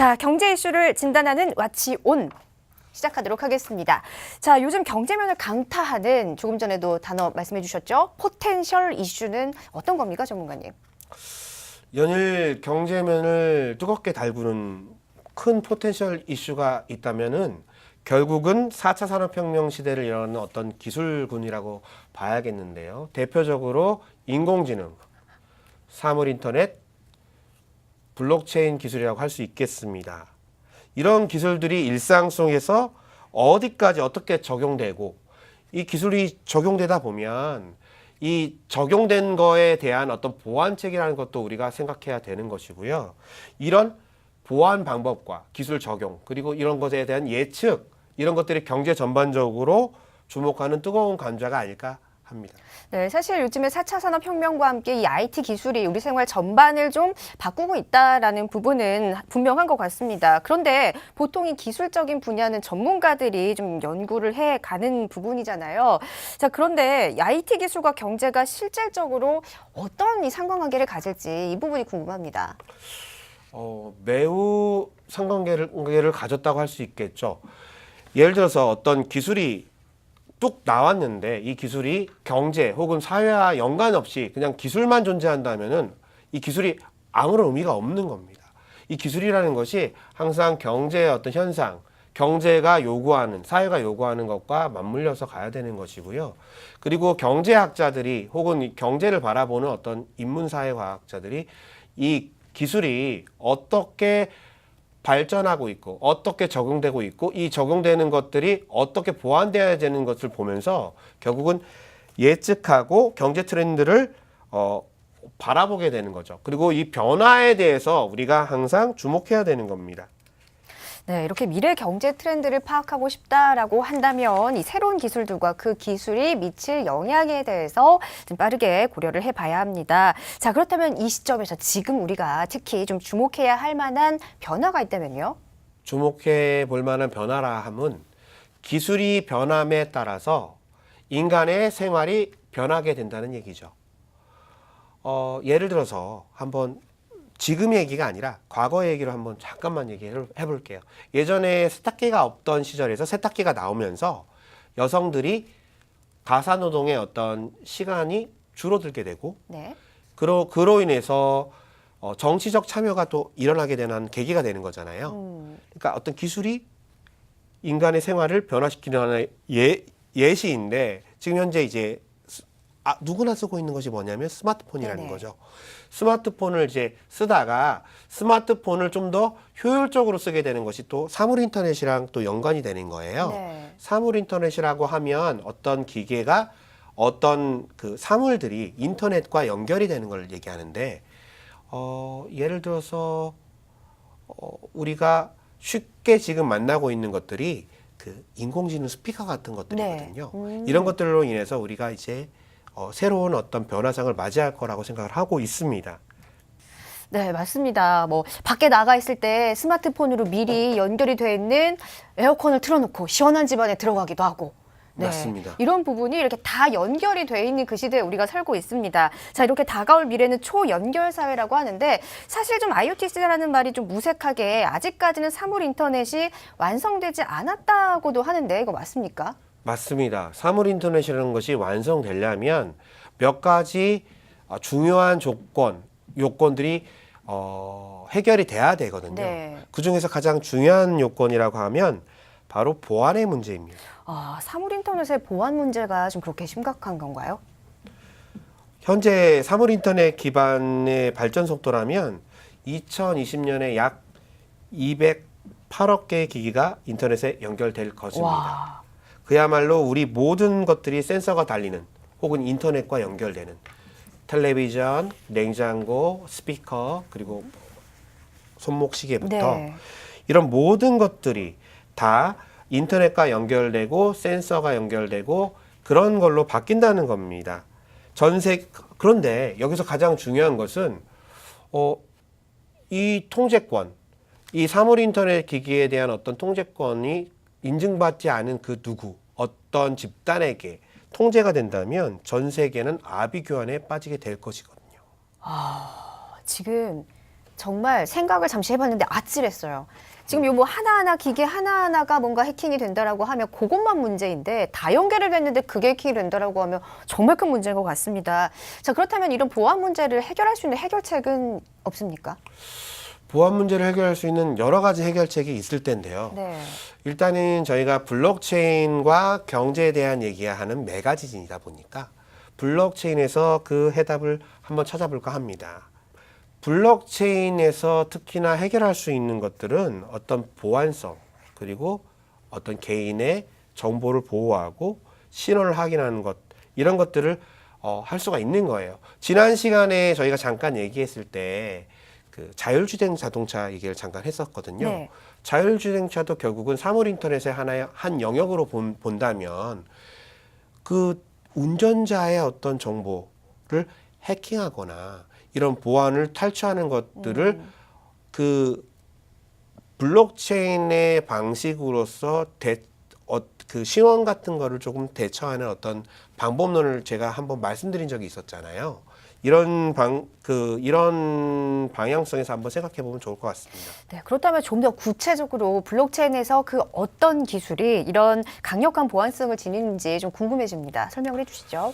자, 경제 이슈를 진단하는 와치온 시작하도록 하겠습니다. 자, 요즘 경제면을 강타하는 조금 전에도 단어 말씀해 주셨죠? 포텐셜 이슈는 어떤 겁니까, 전문가님? 연일 경제면을 뜨겁게 달구는 큰 포텐셜 이슈가 있다면은 결국은 4차 산업혁명 시대를 열어가는 어떤 기술군이라고 봐야겠는데요. 대표적으로 인공지능, 사물인터넷, 블록체인 기술이라고 할 수 있겠습니다. 이런 기술들이 일상 속에서 어디까지 어떻게 적용되고 이 기술이 적용되다 보면 이 적용된 거에 대한 어떤 보완책이라는 것도 우리가 생각해야 되는 것이고요. 이런 보완 방법과 기술 적용 그리고 이런 것에 대한 예측 이런 것들이 경제 전반적으로 주목하는 뜨거운 감자가 아닐까 합니다. 네, 사실 요즘에 4차 산업혁명과 함께 이 IT 기술이 우리 생활 전반을 좀 바꾸고 있다라는 부분은 분명한 것 같습니다. 그런데 보통 이 기술적인 분야는 전문가들이 좀 연구를 해가는 부분이잖아요. 자, 그런데 IT 기술과 경제가 실질적으로 어떤 이 상관관계를 가질지 이 부분이 궁금합니다. 매우 상관관계를 가졌다고 할 수 있겠죠. 예를 들어서 어떤 기술이 뚝 나왔는데 이 기술이 경제 혹은 사회와 연관 없이 그냥 기술만 존재한다면은 이 기술이 아무런 의미가 없는 겁니다. 이 기술이라는 것이 항상 경제의 어떤 현상, 경제가 요구하는, 사회가 요구하는 것과 맞물려서 가야 되는 것이고요. 그리고 경제학자들이 혹은 경제를 바라보는 어떤 인문사회과학자들이 이 기술이 어떻게 발전하고 있고 어떻게 적용되고 있고 이 적용되는 것들이 어떻게 보완되어야 되는 것을 보면서 결국은 예측하고 경제 트렌드를 바라보게 되는 거죠. 그리고 이 변화에 대해서 우리가 항상 주목해야 되는 겁니다. 네, 이렇게 미래 경제 트렌드를 파악하고 싶다라고 한다면 이 새로운 기술들과 그 기술이 미칠 영향에 대해서 좀 빠르게 고려를 해봐야 합니다. 자, 그렇다면 이 시점에서 지금 우리가 특히 좀 주목해야 할 만한 변화가 있다면요? 주목해 볼 만한 변화라 함은 기술이 변함에 따라서 인간의 생활이 변하게 된다는 얘기죠. 예를 들어서 한번 지금 얘기가 아니라 과거 얘기로 한번 잠깐만 얘기를 해볼게요. 예전에 세탁기가 없던 시절에서 세탁기가 나오면서 여성들이 가사노동의 어떤 시간이 줄어들게 되고 네. 그로 인해서 정치적 참여가 또 일어나게 되는 계기가 되는 거잖아요. 그러니까 어떤 기술이 인간의 생활을 변화시키는 하나의 예시인데 지금 현재 이제 누구나 쓰고 있는 것이 뭐냐면 스마트폰이라는 네네. 거죠. 스마트폰을 이제 쓰다가 스마트폰을 좀 더 효율적으로 쓰게 되는 것이 또 사물인터넷이랑 또 연관이 되는 거예요. 네. 사물인터넷이라고 하면 어떤 기계가 어떤 그 사물들이 인터넷과 연결이 되는 걸 얘기하는데 예를 들어서 우리가 쉽게 지금 만나고 있는 것들이 그 인공지능 스피커 같은 것들이거든요. 네. 이런 것들로 인해서 우리가 이제 새로운 어떤 변화상을 맞이할 거라고 생각을 하고 있습니다. 네, 맞습니다. 뭐 밖에 나가 있을 때 스마트폰으로 미리 연결이 돼 있는 에어컨을 틀어놓고 시원한 집안에 들어가기도 하고. 네, 맞습니다. 이런 부분이 이렇게 다 연결이 돼 있는 그 시대에 우리가 살고 있습니다. 자, 이렇게 다가올 미래는 초연결 사회라고 하는데 사실 좀 IoT 시대라는 말이 좀 무색하게 아직까지는 사물 인터넷이 완성되지 않았다고도 하는데 이거 맞습니까? 맞습니다. 사물인터넷이라는 것이 완성되려면 몇 가지 중요한 요건들이 해결이 돼야 되거든요. 네. 그중에서 가장 중요한 요건이라고 하면 바로 보안의 문제입니다. 아, 사물 인터넷의 보안 문제가 좀 그렇게 심각한 건가요? 현재 사물인터넷 기반의 발전 속도라면 2020년에 약 208억 개의 기기가 인터넷에 연결될 것입니다. 와. 그야말로 우리 모든 것들이 센서가 달리는 혹은 인터넷과 연결되는 텔레비전, 냉장고, 스피커 그리고 손목시계부터 네. 이런 모든 것들이 다 인터넷과 연결되고 센서가 연결되고 그런 걸로 바뀐다는 겁니다. 그런데 여기서 가장 중요한 것은 이 통제권, 이 사물인터넷 기기에 대한 어떤 통제권이 인증받지 않은 그 누구, 어떤 집단에게 통제가 된다면 전 세계는 아비규환에 빠지게 될 것이거든요. 지금 정말 생각을 잠시 해봤는데 아찔했어요. 지금 요 뭐 하나하나 기계 하나하나가 뭔가 해킹이 된다라고 하면 그것만 문제인데 다 연결이 됐는데 그게 해킹이 된다라고 하면 정말 큰 문제인 것 같습니다. 자, 그렇다면 이런 보안 문제를 해결할 수 있는 해결책은 없습니까? 보안 문제를 해결할 수 있는 여러 가지 해결책이 있을 텐데요. 네. 일단은 저희가 블록체인과 경제에 대한 얘기가 하는 메가지진이다 보니까 블록체인에서 그 해답을 한번 찾아볼까 합니다. 블록체인에서 특히나 해결할 수 있는 것들은 어떤 보안성, 그리고 어떤 개인의 정보를 보호하고 신원을 확인하는 것, 이런 것들을 할 수가 있는 거예요. 지난 시간에 저희가 잠깐 얘기했을 때 그 자율주행 자동차 얘기를 잠깐 했었거든요. 네. 자율주행차도 결국은 사물 인터넷의 하나의 한 영역으로 본다면 그 운전자의 어떤 정보를 해킹하거나 이런 보안을 탈취하는 것들을 그 블록체인의 방식으로서 그 신원 같은 거를 조금 대처하는 어떤 방법론을 제가 한번 말씀드린 적이 있었잖아요. 이런 방향성에서 한번 생각해 보면 좋을 것 같습니다. 네, 그렇다면 좀 더 구체적으로 블록체인에서 그 어떤 기술이 이런 강력한 보안성을 지니는지 좀 궁금해집니다. 설명을 해주시죠.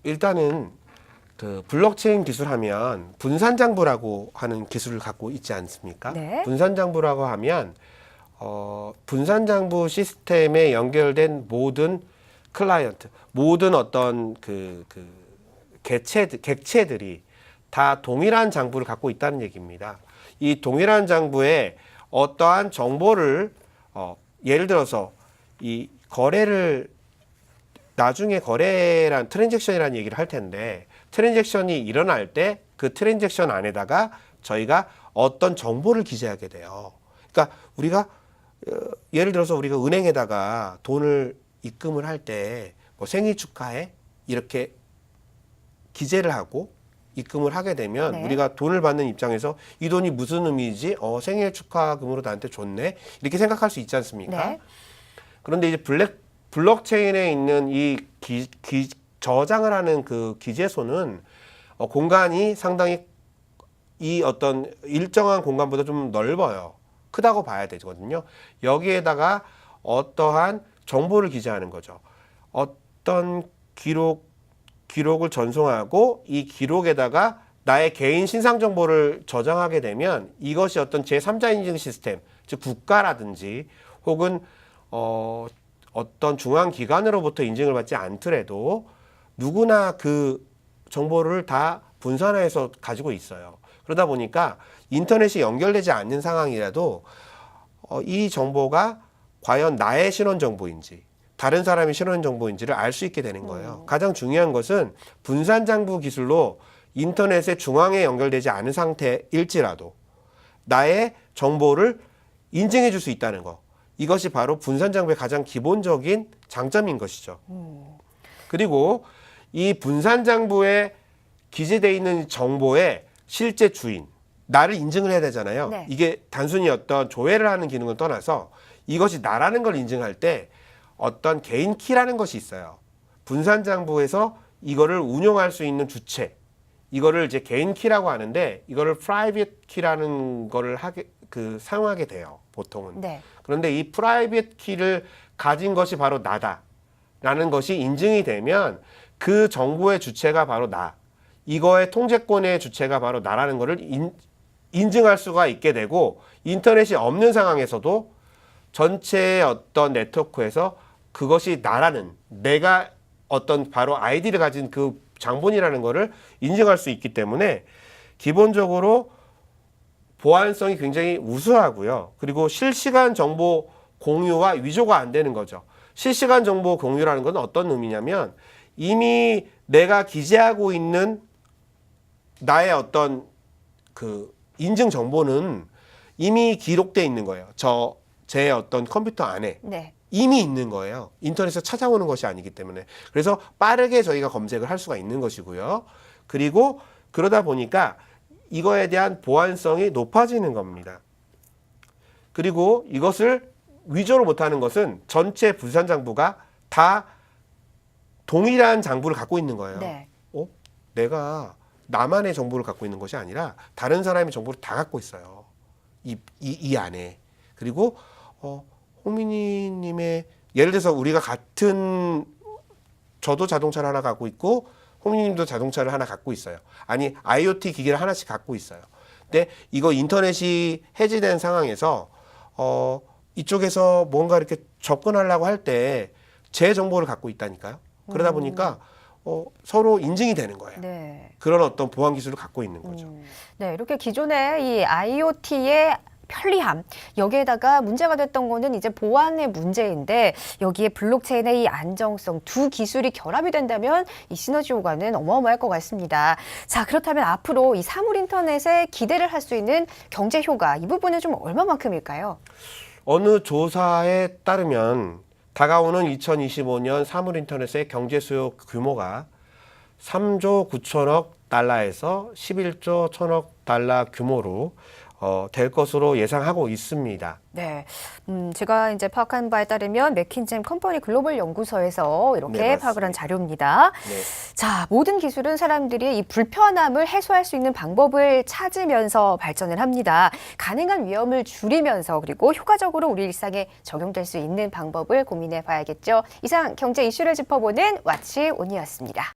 일단은 그 블록체인 기술하면 분산장부라고 하는 기술을 갖고 있지 않습니까? 네. 분산장부라고 하면 분산장부 시스템에 연결된 모든 클라이언트, 모든 어떤 객체들이 다 동일한 장부를 갖고 있다는 얘기입니다. 이 동일한 장부에 어떠한 정보를 예를 들어서 이 거래를 나중에 거래란 트랜잭션이라는 얘기를 할 텐데 트랜잭션이 일어날 때 그 트랜잭션 안에다가 저희가 어떤 정보를 기재하게 돼요. 그러니까 우리가 예를 들어서 우리가 은행에다가 돈을 입금을 할 때 뭐 생일 축하해 이렇게 기재를 하고 입금을 하게 되면 네. 우리가 돈을 받는 입장에서 이 돈이 무슨 의미지? 생일 축하금으로 나한테 줬네? 이렇게 생각할 수 있지 않습니까? 네. 그런데 이제 블록체인에 있는 이 저장을 하는 그 기재소는 공간이 상당히 이 어떤 일정한 공간보다 좀 넓어요. 크다고 봐야 되거든요. 여기에다가 어떠한 정보를 기재하는 거죠. 어떤 기록을 전송하고 이 기록에다가 나의 개인 신상 정보를 저장하게 되면 이것이 어떤 제3자 인증 시스템, 즉 국가라든지 혹은 어떤 중앙 기관으로부터 인증을 받지 않더라도 누구나 그 정보를 다 분산해서 가지고 있어요. 그러다 보니까 인터넷이 연결되지 않는 상황이라도 이 정보가 과연 나의 신원 정보인지 다른 사람의 신원 정보인지를 알 수 있게 되는 거예요. 가장 중요한 것은 분산장부 기술로 인터넷의 중앙에 연결되지 않은 상태일지라도 나의 정보를 인증해 줄 수 있다는 거. 이것이 바로 분산장부의 가장 기본적인 장점인 것이죠. 그리고 이 분산장부에 기재되어 있는 정보의 실제 주인, 나를 인증을 해야 되잖아요. 네. 이게 단순히 어떤 조회를 하는 기능을 떠나서 이것이 나라는 걸 인증할 때 어떤 개인 키라는 것이 있어요. 분산장부에서 이거를 운용할 수 있는 주체, 이거를 이제 개인 키라고 하는데 이거를 프라이빗 키라는 거를 사용하게 돼요. 보통은. 네. 그런데 이 프라이빗 키를 가진 것이 바로 나다라는 것이 인증이 되면 그 정보의 주체가 바로 나, 이거의 통제권의 주체가 바로 나라는 것을 인증할 수가 있게 되고 인터넷이 없는 상황에서도 전체의 어떤 네트워크에서 그것이 나라는 내가 어떤 바로 아이디를 가진 그 장본이라는 것을 인증할 수 있기 때문에 기본적으로 보안성이 굉장히 우수하고요. 그리고 실시간 정보 공유와 위조가 안 되는 거죠. 실시간 정보 공유라는 건 어떤 의미냐면 이미 내가 기재하고 있는 나의 어떤 그 인증 정보는 이미 기록돼 있는 거예요. 제 어떤 컴퓨터 안에 네. 이미 있는 거예요. 인터넷에서 찾아오는 것이 아니기 때문에. 그래서 빠르게 저희가 검색을 할 수가 있는 것이고요. 그리고 그러다 보니까 이거에 대한 보안성이 높아지는 겁니다. 그리고 이것을 위조를 못하는 것은 전체 분산장부가 다 동일한 장부를 갖고 있는 거예요. 네. 내가 나만의 정보를 갖고 있는 것이 아니라 다른 사람의 정보를 다 갖고 있어요. 이 안에. 그리고 홍민희님의 예를 들어서 우리가 같은 저도 자동차를 하나 갖고 있고 홍민희님도 자동차를 하나 갖고 있어요. 아니 IoT 기기를 하나씩 갖고 있어요. 근데 이거 인터넷이 해지된 상황에서 이쪽에서 뭔가 이렇게 접근하려고 할 때 제 정보를 갖고 있다니까요. 그러다 보니까 서로 인증이 되는 거예요. 네. 그런 어떤 보안 기술을 갖고 있는 거죠. 네, 이렇게 기존의 이 IoT의 편리함, 여기에다가 문제가 됐던 거는 이제 보안의 문제인데 여기에 블록체인의 이 안정성 두 기술이 결합이 된다면 이 시너지 효과는 어마어마할 것 같습니다. 자, 그렇다면 앞으로 이 사물 인터넷에 기대를 할 수 있는 경제 효과, 이 부분은 좀 얼마만큼일까요? 어느 조사에 따르면 다가오는 2025년 사물 인터넷의 경제 수요 규모가 3조 9천억 달러에서 11조 1천억 달러 규모로 될 것으로 예상하고 있습니다. 네, 제가 이제 파악한 바에 따르면 맥킨젠 컴퍼니 글로벌 연구소에서 이렇게 네, 파악을 한 맞습니다. 자료입니다. 네. 자, 모든 기술은 사람들이 이 불편함을 해소할 수 있는 방법을 찾으면서 발전을 합니다. 가능한 위험을 줄이면서 그리고 효과적으로 우리 일상에 적용될 수 있는 방법을 고민해 봐야겠죠. 이상 경제 이슈를 짚어보는 와치온이었습니다.